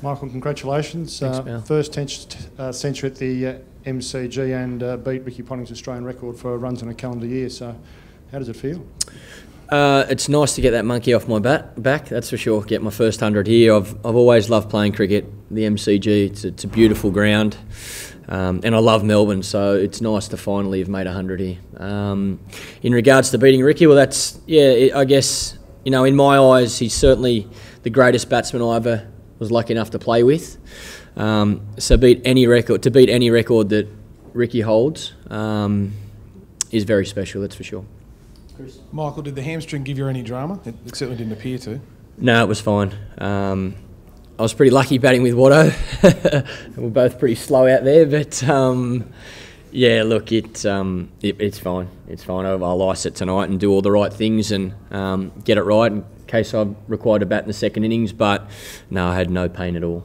Michael, congratulations. Thanks, first century at the MCG and beat Ricky Ponting's Australian record for runs in a calendar year. So how does it feel? It's nice to get that monkey off my back, that's for sure. Get my first 100 here. I've always loved playing cricket. The MCG, it's a beautiful ground. And I love Melbourne, so it's nice to finally have made 100 here. In regards to beating Ricky, well, I guess, in my eyes, he's certainly the greatest batsman I ever was lucky enough to play with. So to beat any record that Ricky holds is very special, that's for sure. Michael, did the hamstring give you any drama? It certainly didn't appear to. No, it was fine. I was pretty lucky batting with Watto. We're both pretty slow out there, but yeah, look, it's fine. It's fine. I'll ice it tonight and do all the right things and get it right in case I'm required to bat in the second innings. But no, I had no pain at all.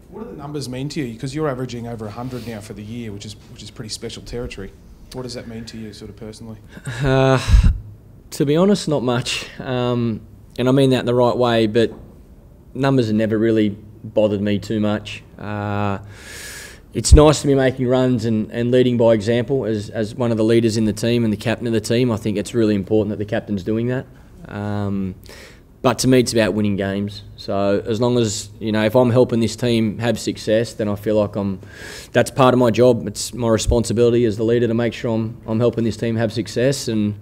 What do the numbers mean to you? Because you're averaging over 100 now for the year, which is pretty special territory. What does that mean to you, sort of personally? To be honest, not much. And I mean that in the right way, but numbers have never really bothered me too much. It's nice to be making runs and leading by example as one of the leaders in the team and the captain of the team. I think it's really important that the captain's doing that. But to me, it's about winning games. So as long as, if I'm helping this team have success, then I feel like that's part of my job. It's my responsibility as the leader to make sure I'm helping this team have success. And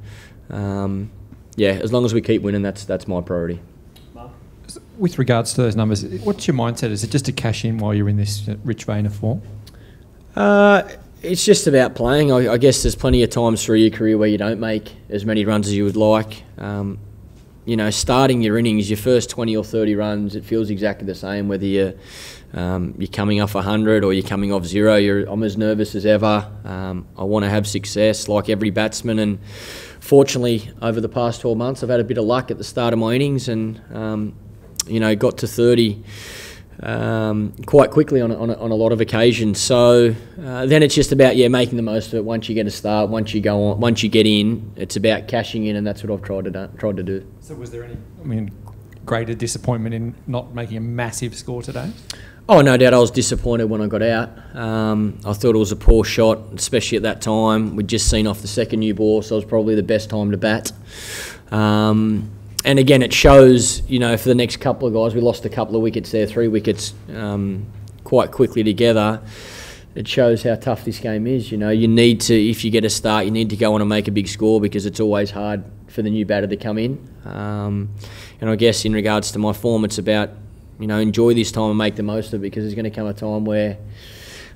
as long as we keep winning, that's my priority. With regards to those numbers, what's your mindset? Is it just to cash in while you're in this rich vein of form? It's just about playing. I guess there's plenty of times through your career where you don't make as many runs as you would like. Starting your innings, your first 20 or 30 runs, it feels exactly the same, whether you're coming off 100 or you're coming off 0. I'm as nervous as ever. I want to have success like every batsman, and fortunately over the past 12 months I've had a bit of luck at the start of my innings and got to 30 quite quickly on a lot of occasions. So then it's just about making the most of it. Once you get a start, once you go on, once you get in, it's about cashing in, and that's what I've tried to do. So was there any greater disappointment in not making a massive score today? Oh, no doubt I was disappointed when I got out. I thought it was a poor shot, especially at that time. We'd just seen off the second new ball, so it was probably the best time to bat. And again, it shows, for the next couple of guys, we lost a couple of wickets there, 3 wickets quite quickly together. It shows how tough this game is. You need to, if you get a start, you need to go on and make a big score because it's always hard for the new batter to come in. And I guess in regards to my form, it's about, enjoy this time and make the most of it because there's going to come a time where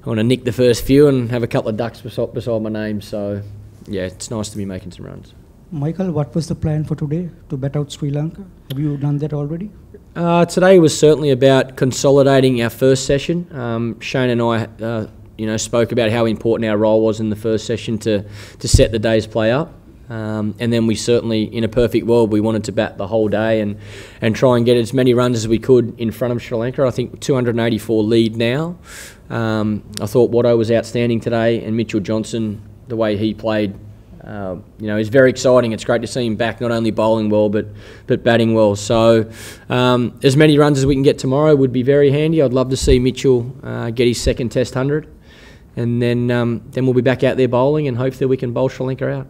I want to nick the first few and have a couple of ducks beside my name. So, yeah, it's nice to be making some runs. Michael, what was the plan for today to bat out Sri Lanka? Have you done that already? Today was certainly about consolidating our first session. Shane and I, spoke about how important our role was in the first session to set the day's play up. And then we certainly, in a perfect world, we wanted to bat the whole day and try and get as many runs as we could in front of Sri Lanka. I think 284 lead now. I thought Watto was outstanding today, and Mitchell Johnson, the way he played, is very exciting. It's great to see him back, not only bowling well but batting well. So as many runs as we can get tomorrow would be very handy. I'd love to see Mitchell get his second Test 100, and then we'll be back out there bowling, and hopefully we can bowl Sri Lanka out.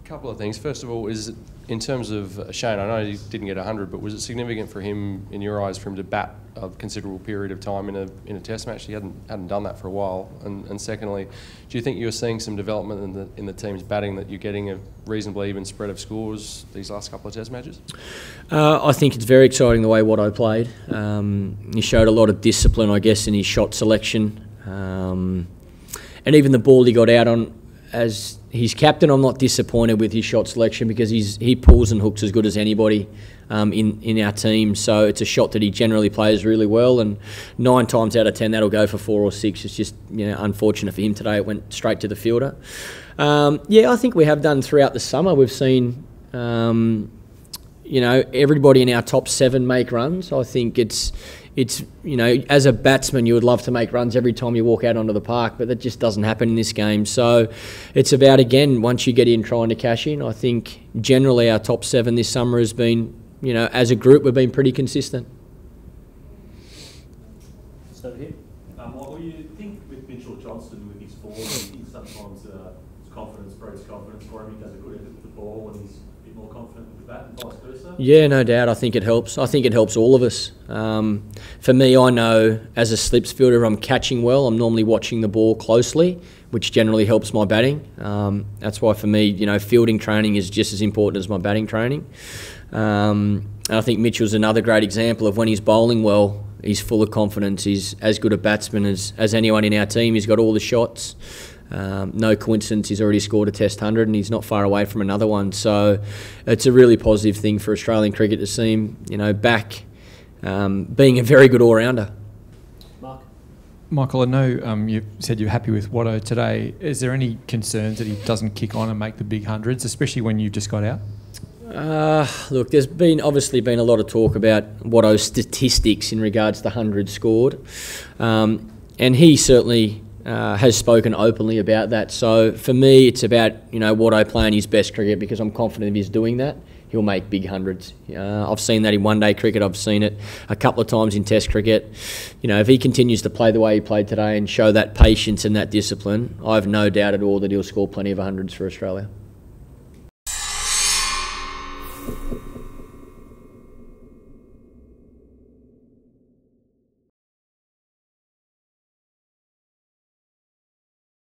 Couple of things. First of all, is in terms of Shane, I know he didn't get 100, but was it significant for him, in your eyes, for him to bat a considerable period of time in a Test match? He hadn't done that for a while. And secondly, do you think you're seeing some development in the team's batting, that you're getting a reasonably even spread of scores these last couple of Test matches? I think it's very exciting the way Watto played. He showed a lot of discipline, I guess, in his shot selection, and even the ball he got out on. As his captain, I'm not disappointed with his shot selection because he pulls and hooks as good as anybody in our team. So it's a shot that he generally plays really well, and 9 times out of 10 that'll go for 4 or 6. It's just unfortunate for him today. It went straight to the fielder. I think we have done throughout the summer. We've seen everybody in our top 7 make runs. I think it's it's, you know, as a batsman you would love to make runs every time you walk out onto the park, but that just doesn't happen in this game. So it's about, again, once you get in, trying to cash in. I think generally our top 7 this summer has been, you know, as a group we've been pretty consistent. Just over here. What do you think with Mitchell Johnston with his form? I think sometimes his confidence breeds confidence for him. He does a good effort with the ball when he's a bit more confident with the bat, and vice versa. Yeah, no doubt. I think it helps. I think it helps all of us. For me, I know as a slips fielder, I'm catching well. I'm normally watching the ball closely, which generally helps my batting. That's why for me, you know, fielding training is just as important as my batting training. And I think Mitchell's another great example of when he's bowling well, he's full of confidence. He's as good a batsman as anyone in our team. He's got all the shots. No coincidence, he's already scored a Test 100 and he's not far away from another one. So it's a really positive thing for Australian cricket to see him, you know, back being a very good all-rounder. Mark? Michael, I know you said you're happy with Watto today. Is there any concerns that he doesn't kick on and make the big hundreds, especially when you've just got out? Look, there's obviously been a lot of talk about Watto's statistics in regards to hundreds scored, and he certainly has spoken openly about that. So for me, it's about, you know, Watto playing his best cricket, because I'm confident if he's doing that, he'll make big hundreds. I've seen that in one-day cricket. I've seen it a couple of times in Test cricket. You know, if he continues to play the way he played today and show that patience and that discipline, I have no doubt at all that he'll score plenty of hundreds for Australia.